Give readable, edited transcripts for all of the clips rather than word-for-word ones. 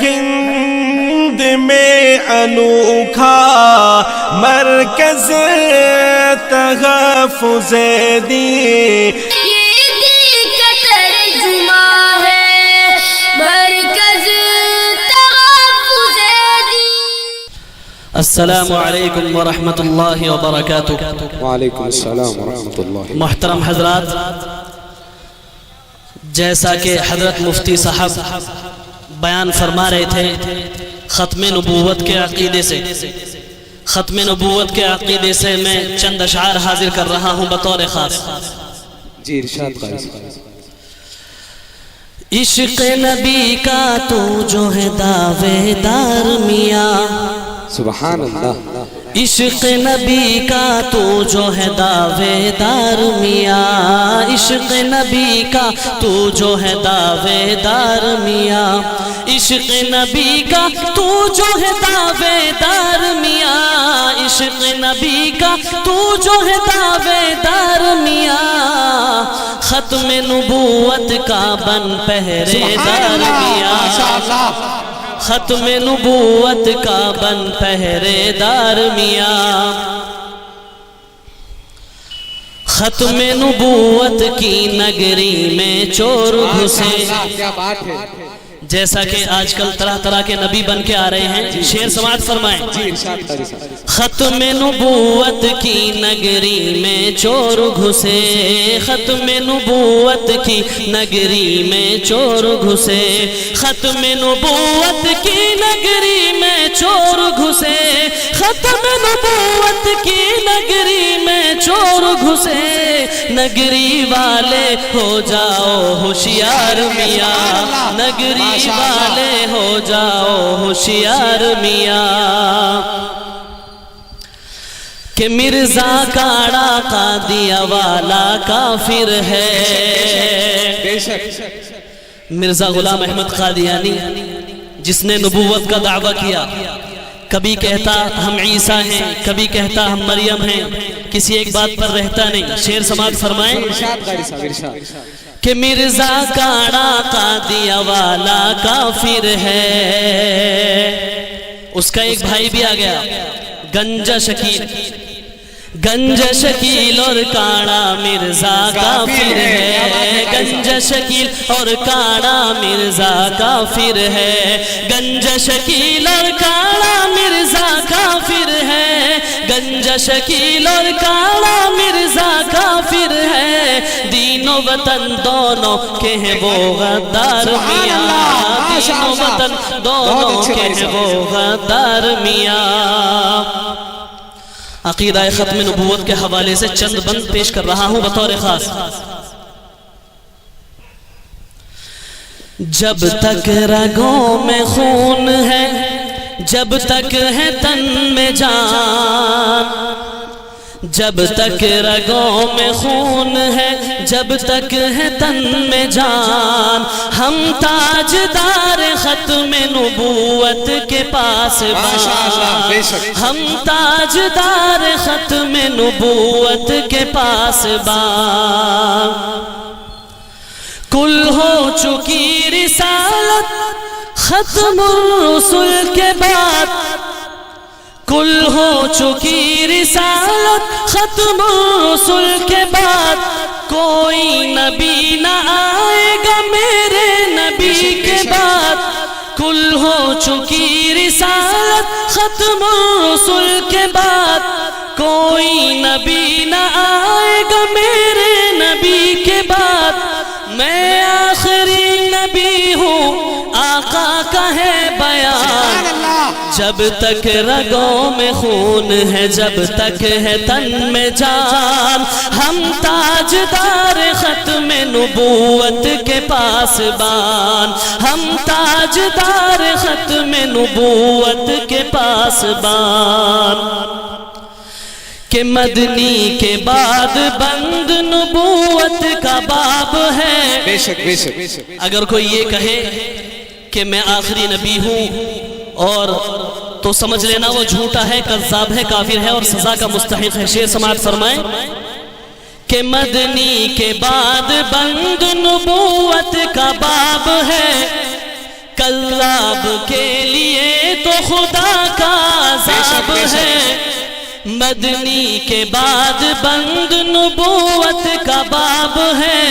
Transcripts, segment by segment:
ہند میں انوکھا مرکز تحفظ-E-Deen. السلام علیکم ورحمۃ اللہ وبرکاتہ. وعلیکم السلام ورحمۃ اللہ. محترم حضرات، جیسا کہ حضرت مفتی صاحب بیان فرما رہے تھے، ختم نبوت کے عقیدے سے میں چند اشعار حاضر کر رہا ہوں بطور خاص. جی ارشاد قاری. عشق نبی کا تو جو ہے دعوے دار میاں، سبحان اللہ. عشق نبی کا تو جو ہے دعوے دار میاں، عشق نبی کا تو جو ہے دعوے دار میاں، عشق نبی کا تو جو ہے دعوے دار میاں، عشق نبی کا تو جو ہے دعوے دار میاں، ختم نبوت کا بن پہرے دار میاں، ختم نبوت کا بن پہرے دار میاں، ختم نبوت کی نگری میں چور گھسے. کیا بات ہے. جیسا کہ آج کل طرح طرح کے نبی بن کے آ رہے ہیں، شعر سماعت فرمائیں. ختم نبوت کی نگری میں چور گھسے، ختم نبوت کی نگری میں چور گھسے، ختم نبوت کی نگری میں چور گھسے، ختم نبوت کی نگری میں چور گھسے، نگری والے ہو جاؤ ہوشیار میاں، نگری والے ہو جاؤ ہوشیار میاں، کہ مرزا کاڑا قادیہ والا کافر ہے. مرزا غلام احمد قادیانی جس نے نبوت کا دعویٰ کیا، کبھی کہتا ہم عیسیٰ ہیں، کبھی کہتا ہم مریم ہیں، کسی ایک بات پر رہتا نہیں. شعر سماعت فرمائیں کہ مرزا کاڑا قادیہ والا کافر ہے. اس کا ایک بھائی بھی آ گیا، گنجا شکیل، گنجا شکیل اور کاڑا مرزا کافر ہے، گنجا شکیل اور کاڑا مرزا کافر ہے، گنجا شکیل اور کاڑا مرزا کافر ہے، گنجا شکیل اور کاڑا مرزا کافر ہے، دین و وطن دونوں کے ہیں وہ غدار میاں، دین و وطن دونوں کے ہیں وہ غدار میاں. عقیدہ ختم نبوت کے حوالے سے چند بند پیش کر رہا ہوں بطور خاص. جب تک رگوں میں خون ہے، جب تک ہے تن میں جان، جب تک رگوں میں خون ہے، جب تک ہے تن میں جان، ہم تاجدار ختم نبوت کے پاس بان، ہم تاجدار ختم نبوت کے پاس بان. کل ہو چکی رسالت ختم الرسل کے بعد، کل ہو چکی رسالت ختم الرسل کے بعد، کوئی نبی نہ آئے گا میرے نبی کے بعد، کل ہو چکی رسالت ختم الرسل کے بعد، کوئی نبی نہ آئے گا میرے نبی کے بعد، میں آخری نبی ہوں آقا کا ہے بیان، جب تک رگوں میں خون ہے، جب تک ہے تن میں جان، ہم تاجدار ختم نبوت کے پاس بان، ہم تاجدار ختم نبوت کے پاس بان. کہ مدنی کے بعد بند نبوت کا باب ہے. بے شک بے شک. اگر کوئی یہ کہے کہ میں آخری نبی ہوں اور تو سمجھ لینا وہ جھوٹا ہے، کذاب ہے، کافر ہے اور سزا کا مستحق ہے. شعر سماعت فرمائیں کہ مدنی کے بعد بند نبوت کا باب ہے، کذاب کے لیے تو خدا کا عذاب ہے، مدنی کے بعد بند نبوت کا باب ہے،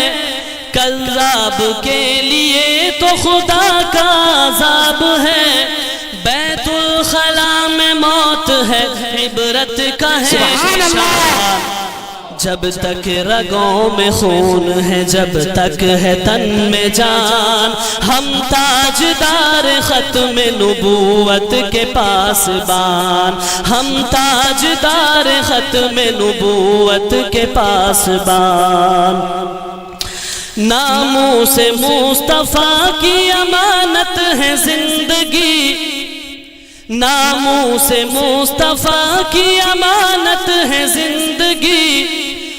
کذاب کے لیے تو خدا کا عذاب ہے، بیت الخلا میں موت ہے، عبرت کا ہے شمشاد، جب تک رگوں میں خون ہے، جب تک ہے تن میں جان، ہم تاجدار ختم نبوت کے پاسبان، ہم تاجدار ختم نبوت کے پاسبان، ناموس مصطفیٰ کی امانت ہے زندگی، ناموس مصطفیٰ کی امانت ہے زندگی،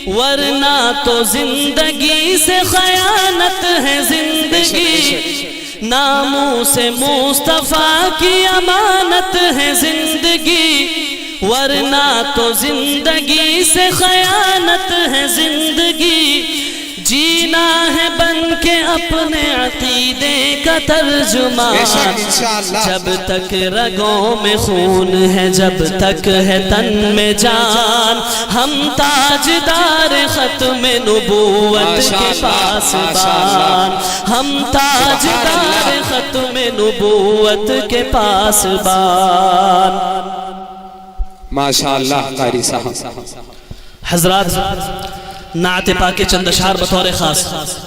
ورنہ تو زندگی سے خیانت ہے زندگی، ناموس مصطفیٰ کی امانت ہے زندگی، ورنہ تو زندگی سے خیانت ہے زندگی، جینا ہے بن کے اپنے عقیدے کا ترجمان، جب تک رگوں میں خون ہے، جب تک ہے تن میں جان، ہم تاجدار ختم نبوت کے پاسبان، ہم تاجدار ختم نبوت کے پاسبان۔ ماشاءاللہ قاری صاحب۔ حضرات، نعت پاک کے چند اشعار بطور خاص۔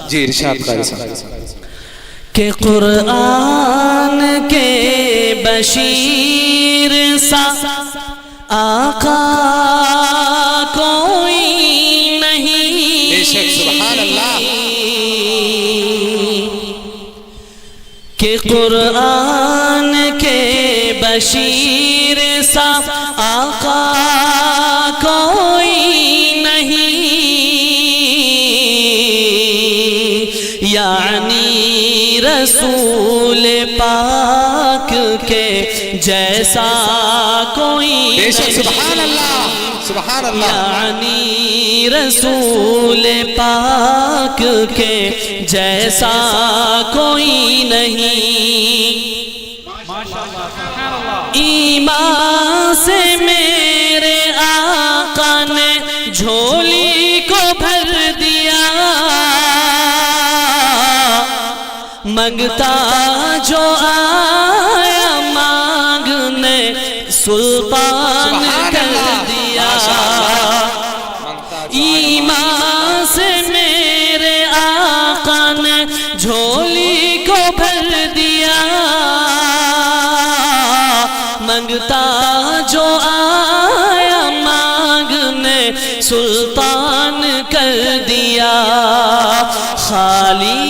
جی ارشاد قاری صاحب۔ کہ قرآن کے بشیر سا آقا کوئی نہیں، بے شک سبحان اللہ، کہ قرآن کے بشیر سا آقا کوئی نہیں، یعنی رسول پاک کے جیسا کوئی بے شک نہیں، سبحان اللہ سبحان اللہ، یعنی رسول پاک کے جیسا کوئی نہیں، ایمان سے میرے آقا نے جھولی کو بھر دیا، منگتا جو آیا مانگنے سلطان کر دیا، ایمان سے میرے آقا نے جھولی کو بھر دیا، منگتا جو آیا مانگنے سلطان کر دیا، خالی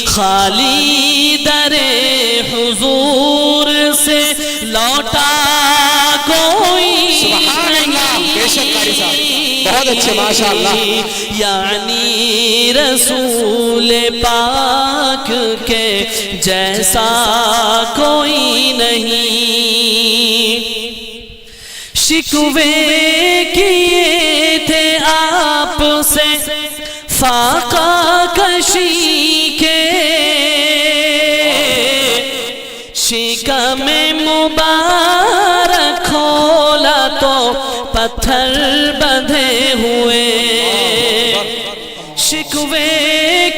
خالی در حضور سے لوٹا کوئی سبحان اللہ، بے شک قاری صاحب، بہت اچھے ماشاءاللہ، یعنی رسول پاک کے جیسا کوئی نہیں، شکوے کیے تھے آپ سے فاقہ کشی کے، شکم مبارک کھولا تو پتھر بندھے ہوئے، شکوے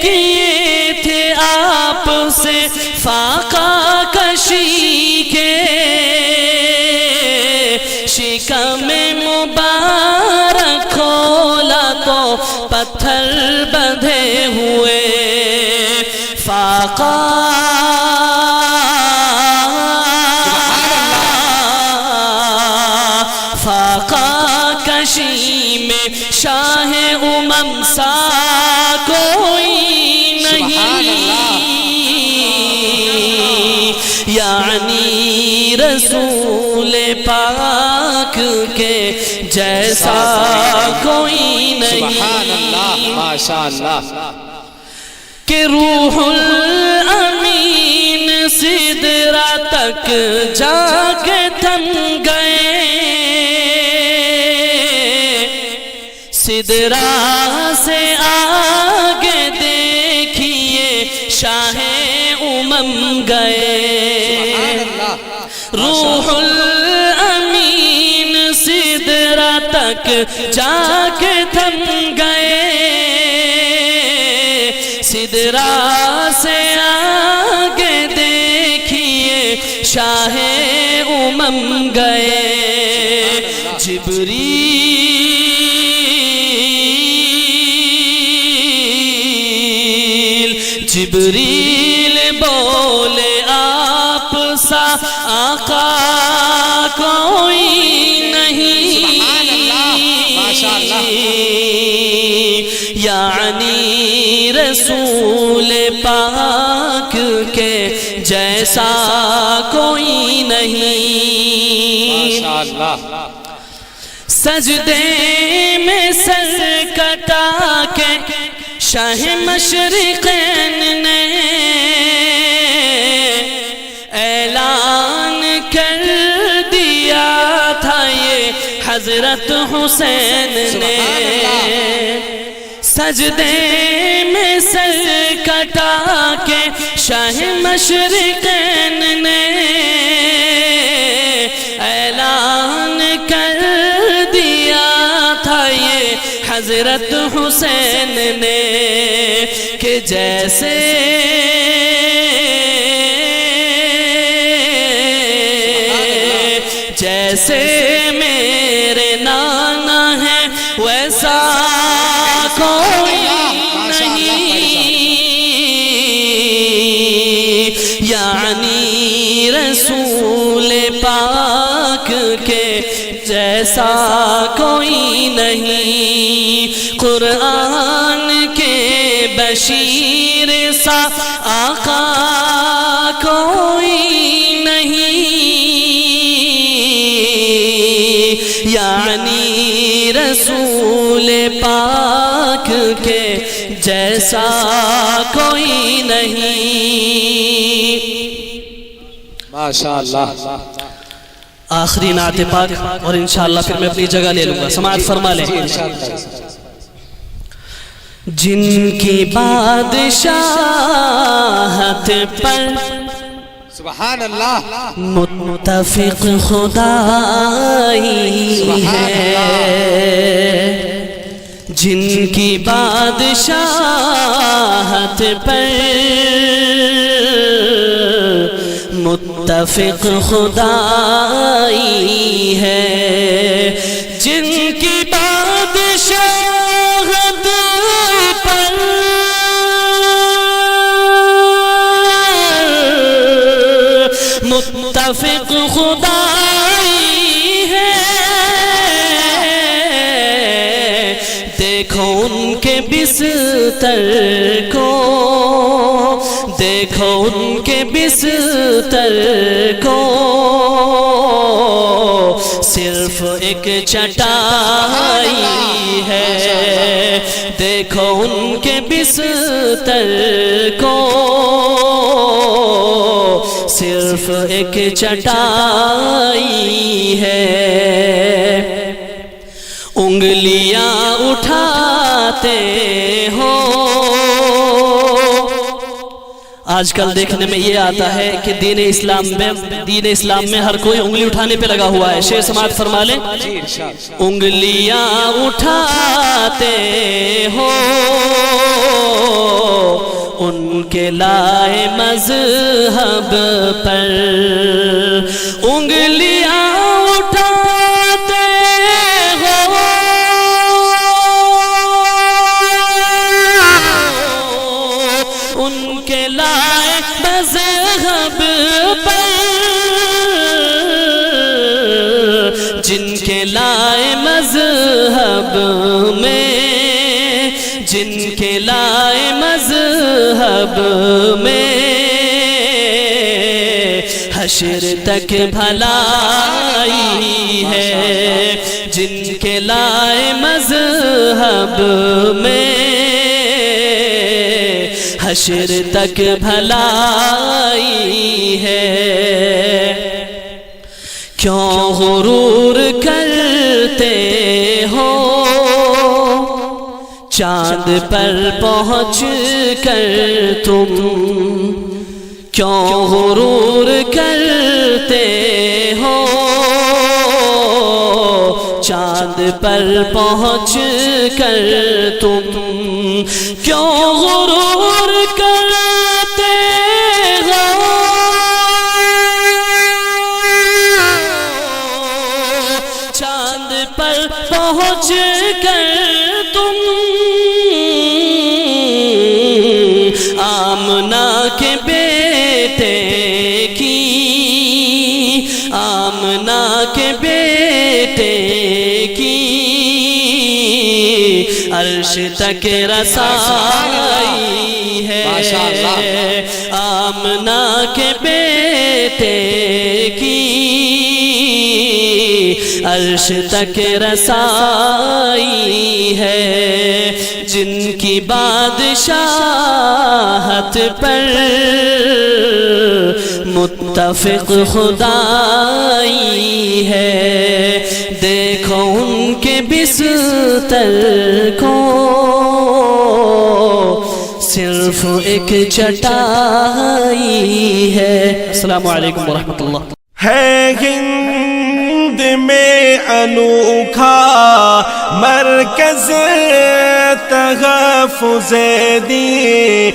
کیے تھے آپ سے فاقہ کشی کے، شکم مبارک کھولا تو پتھر بندھے ہوئے، فاقہ کشی میں شاہ امم سا کوئی نہیں، یعنی رسول پاک کے جیسا کوئی نہیں، سبحان اللہ ماشاءاللہ، کہ روح الامین سدرہ تک جا کے تھم گئے، سدرا سے آگے دیکھیے شاہ امم گئے، روح الامین سدرا تک جا کے تھم گئے، سدرا سے آگے دیکھیے شاہ امم گئے، جبریل بولے آپ سا آقا کوئی نہیں، یعنی رسول پاک کے جیسا کوئی نہیں، سجدے میں سر کٹا کے شاہ مشرقین نے اعلان کر دیا تھا یہ حضرت حسین نے، سجدے میں سر کٹا کے شاہ مشرقین نے اعلان کر دیا تھا یہ حضرت حسین نے کہ جیسے میرے نانا ہیں ویسا کوئی نہیں، یعنی رسول پاک کے جیسا کوئی نہیں، قرآن کے بشیر سا آقا کوئی نہیں، یعنی رسول پاک کے جیسا کوئی نہیں۔ ماشاءاللہ۔ آخری نعت پاک اور انشاءاللہ پھر میں اپنی جگہ لے لوں گا، سماعت فرما لیں۔ جن کی بادشاہت پر سبحان اللہ متفق خدائی ہے، جن کی بادشاہت پر متفق خدائی ہے، جن کی بادشاہت پر متفق خدائی ہے، دیکھو ان کے بستر کو، دیکھو ان کے بستر کو، صرف ایک چٹائی ہے، دیکھو ان کے بستر کو، صرف ایک چٹائی ہے، انگلیاں اٹھاتے ہو۔ آج کل دیکھنے میں یہ آتا ہے کہ دین اسلام میں ہر کوئی انگلی اٹھانے پہ لگا ہوا ہے، شیخ سماعت فرما لیں۔ انگلیاں اٹھاتے ہو ان کے لائے مذہب پر، انگلیاں اٹھاتے ہو ان کے لائے مذہب پر، جن کے لائے مذہب میں، جن کے لائے مذہب میں حشر تک بھلائی ہے، جن کے لائے مذہب میں حشر تک بھلائی ہے، کیوں غرور کرتے ہو چاند پر پہنچ کر تم کیوں غرور کرتے ہو، چاند پر پہنچ کر تم کیوں غرور کرتے ہو، چاند پر پہنچ کر تم آمنہ کے بیٹے کی، آمنہ کے بیٹے کی عرش تک رسائی ہے، آمنہ کے بیٹے کی عرش تک رسائی ہے، جن کی بادشاہت پر متفق خدائی ہے، دیکھو ان کے بستر کو صرف ایک چٹائی ہے۔ السلام علیکم ورحمۃ اللہ۔ ہے ہند میں انوکھا مرکز تحفظ دین،